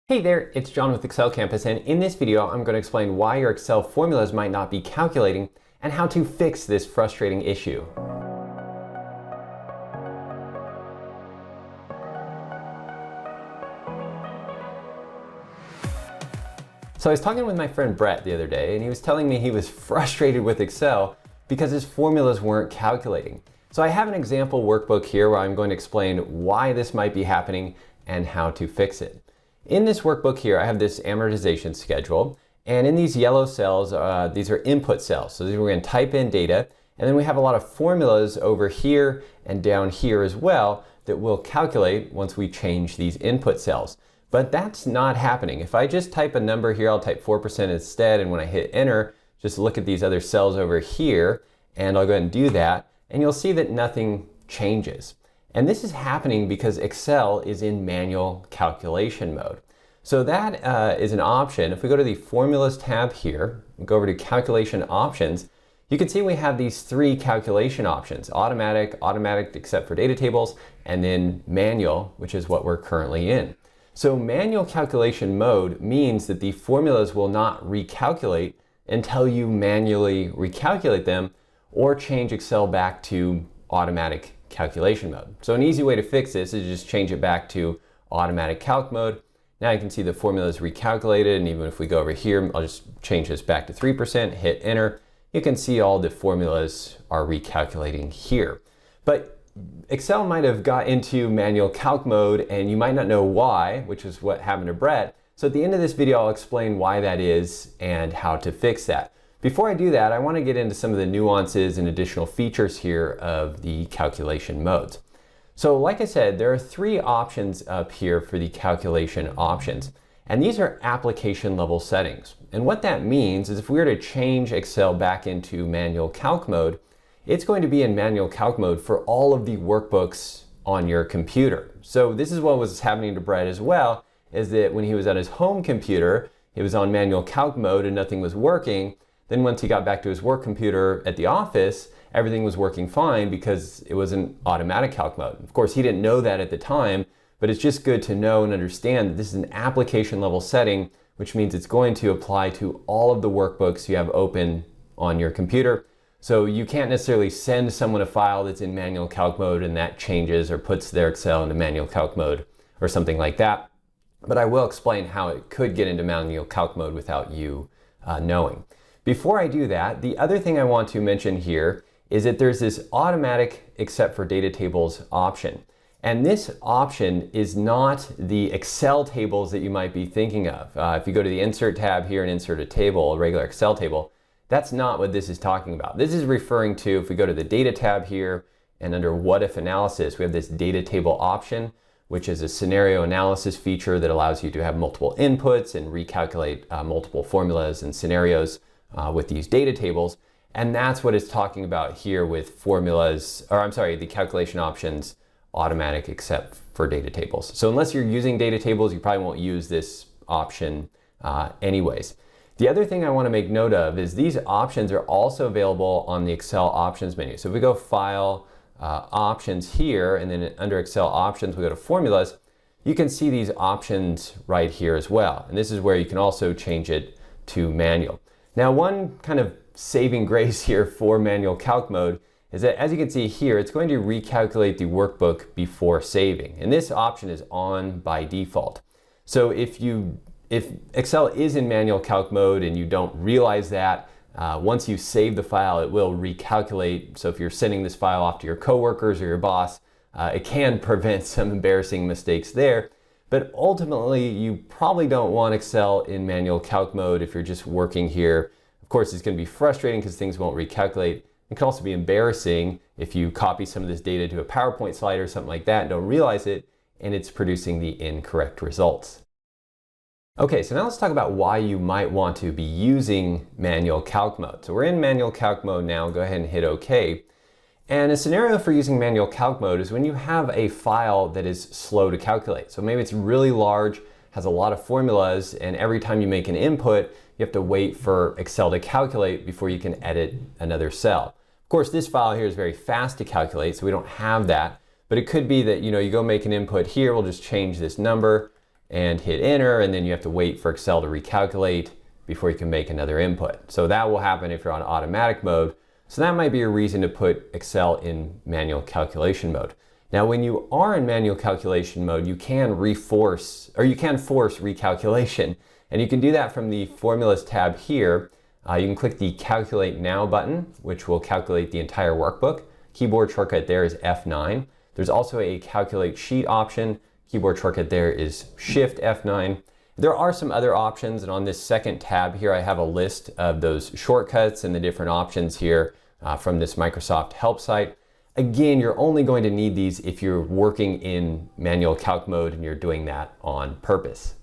Hey there, it's John with Excel Campus, and in this video I'm going to explain why your Excel formulas might not be calculating and how to fix this frustrating issue. So I was talking with my friend Brett the other day, and he was telling me he was frustrated with Excel because his formulas weren't calculating. So I have an example workbook here where I'm going to explain why this might be happening and how to fix it. In this workbook here, I have this amortization schedule, and in these yellow cells, these are input cells. So these we're going to type in data, and then we have a lot of formulas over here and down here as well that will calculate once we change these input cells. But that's not happening. If I just type a number here, I'll type 4% instead, and when I hit enter, just look at these other cells over here, and I'll go ahead and do that, and you'll see that nothing changes. And this is happening because Excel is in manual calculation mode. So that is an option. If we go to the Formulas tab here, and go over to Calculation Options, you can see we have these three calculation options: automatic, automatic except for data tables, and then manual, which is what we're currently in. So manual calculation mode means that the formulas will not recalculate until you manually recalculate them or change Excel back to automatic calculation mode. So an easy way to fix this is just change it back to automatic calc mode. Now you can see the formula is recalculated, and even if we go over here, I'll just change this back to 3%, hit enter, you can see all the formulas are recalculating here. But Excel might have got into manual calc mode and you might not know why, which is what happened to Brett. So at the end of this video, I'll explain why that is and how to fix that. Before I do that, I want to get into some of the nuances and additional features here of the calculation modes. So like I said, there are three options up here for the calculation options, and these are application level settings. And what that means is if we were to change Excel back into manual calc mode, it's going to be in manual calc mode for all of the workbooks on your computer. So this is what was happening to Brett as well, is that when he was on his home computer, he was on manual calc mode and nothing was working. Then once he got back to his work computer at the office, everything was working fine because it was in automatic calc mode. Of course, he didn't know that at the time, but it's just good to know and understand that this is an application level setting, which means it's going to apply to all of the workbooks you have open on your computer. So you can't necessarily send someone a file that's in manual calc mode and that changes or puts their Excel into manual calc mode or something like that. But I will explain how it could get into manual calc mode without you knowing. Before I do that, the other thing I want to mention here is that there's this automatic except for data tables option. And this option is not the Excel tables that you might be thinking of. If you go to the Insert tab here and insert a table, a regular Excel table, that's not what this is talking about. This is referring to, if we go to the Data tab here and under What If Analysis, we have this data table option, which is a scenario analysis feature that allows you to have multiple inputs and recalculate multiple formulas and scenarios with these data tables. And that's what it's talking about here with formulas, or I'm sorry, the calculation options automatic except for data tables. So unless you're using data tables, you probably won't use this option anyways. The other thing I want to make note of is these options are also available on the Excel options menu. So if we go File, Options here, and then under Excel Options, we go to Formulas, you can see these options right here as well. And this is where you can also change it to manual. Now, one kind of saving grace here for manual calc mode is that, as you can see here, it's going to recalculate the workbook before saving. And this option is on by default. So if Excel is in manual calc mode and you don't realize that, once you save the file, it will recalculate. So if you're sending this file off to your coworkers or your boss, it can prevent some embarrassing mistakes there. But ultimately, you probably don't want Excel in manual calc mode if you're just working here. Of course, it's going to be frustrating because things won't recalculate. It can also be embarrassing if you copy some of this data to a PowerPoint slide or something like that and don't realize it, and it's producing the incorrect results. Okay, so now let's talk about why you might want to be using manual calc mode. So we're in manual calc mode now. Go ahead and hit OK. And a scenario for using manual calc mode is when you have a file that is slow to calculate. So maybe it's really large, has a lot of formulas, and every time you make an input, you have to wait for Excel to calculate before you can edit another cell. Of course, this file here is very fast to calculate, so we don't have that. But it could be that you go make an input here, we'll just change this number, and hit enter, and then you have to wait for Excel to recalculate before you can make another input. So that will happen if you're on automatic mode. So that might be a reason to put Excel in manual calculation mode. Now, when you are in manual calculation mode, you can force recalculation. And you can do that from the Formulas tab here. You can click the Calculate Now button, which will calculate the entire workbook. Keyboard shortcut there is F9. There's also a Calculate Sheet option. Keyboard shortcut there is Shift F9. There are some other options, and on this second tab here, I have a list of those shortcuts and the different options here from this Microsoft help site. Again, you're only going to need these if you're working in manual calc mode and you're doing that on purpose.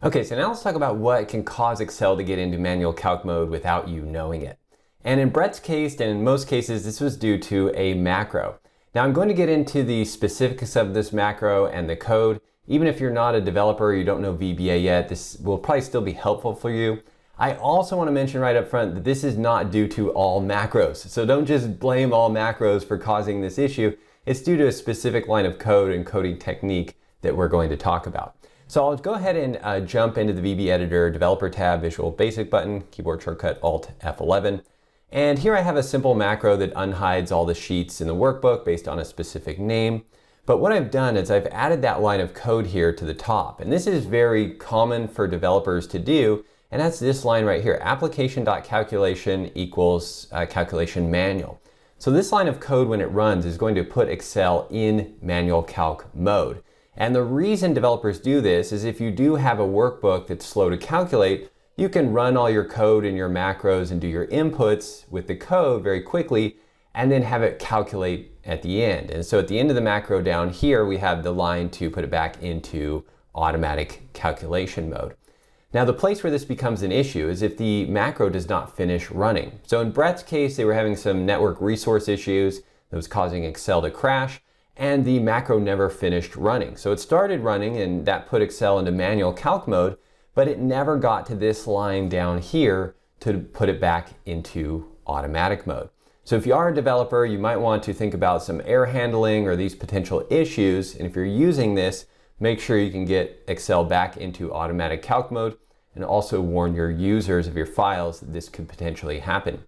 Okay, so now let's talk about what can cause Excel to get into manual calc mode without you knowing it. And in Brett's case, and in most cases, this was due to a macro. Now I'm going to get into the specifics of this macro and the code. Even if you're not a developer or you don't know VBA yet, this will probably still be helpful for you. I also want to mention right up front that this is not due to all macros. So don't just blame all macros for causing this issue. It's due to a specific line of code and coding technique that we're going to talk about. So I'll go ahead and jump into the VB Editor Developer tab, Visual Basic button, keyboard shortcut Alt F11. And here I have a simple macro that unhides all the sheets in the workbook based on a specific name. But what I've done is I've added that line of code here to the top. And this is very common for developers to do. And that's this line right here, application.calculation equals calculation manual. So this line of code, when it runs, is going to put Excel in manual calc mode. And the reason developers do this is if you do have a workbook that's slow to calculate, you can run all your code and your macros and do your inputs with the code very quickly and then have it calculate at the end. And so at the end of the macro down here, we have the line to put it back into automatic calculation mode. Now the place where this becomes an issue is if the macro does not finish running. So in Brett's case, they were having some network resource issues that was causing Excel to crash, and the macro never finished running. So it started running and that put Excel into manual calc mode, but it never got to this line down here to put it back into automatic mode. So if you are a developer, you might want to think about some error handling or these potential issues. And if you're using this, make sure you can get Excel back into automatic calc mode and also warn your users of your files that this could potentially happen.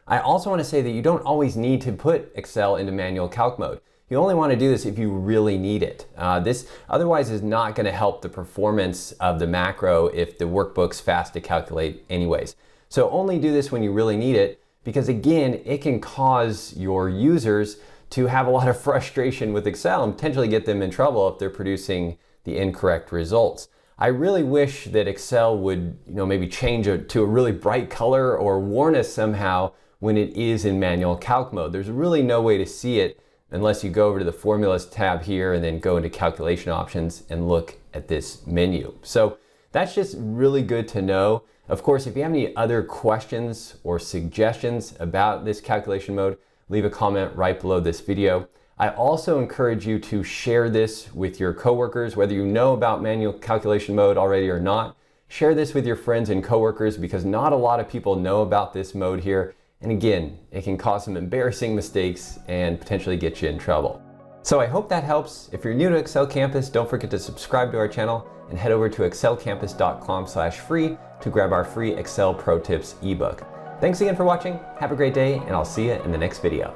I also want to say that you don't always need to put Excel into manual calc mode. You only want to do this if you really need it. This otherwise is not going to help the performance of the macro if the workbook's fast to calculate anyways. So only do this when you really need it, because again, it can cause your users to have a lot of frustration with Excel and potentially get them in trouble if they're producing the incorrect results. I really wish that Excel would, maybe change to a really bright color or warn us somehow when it is in manual calc mode. There's really no way to see it unless you go over to the Formulas tab here and then go into calculation options and look at this menu. So that's just really good to know. Of course, if you have any other questions or suggestions about this calculation mode, leave a comment right below this video. I also encourage you to share this with your coworkers, whether you know about manual calculation mode already or not. Share this with your friends and coworkers because not a lot of people know about this mode here. And again, it can cause some embarrassing mistakes and potentially get you in trouble. So I hope that helps. If you're new to Excel Campus, don't forget to subscribe to our channel and head over to excelcampus.com/free to grab our free Excel Pro Tips ebook. Thanks again for watching. Have a great day, and I'll see you in the next video.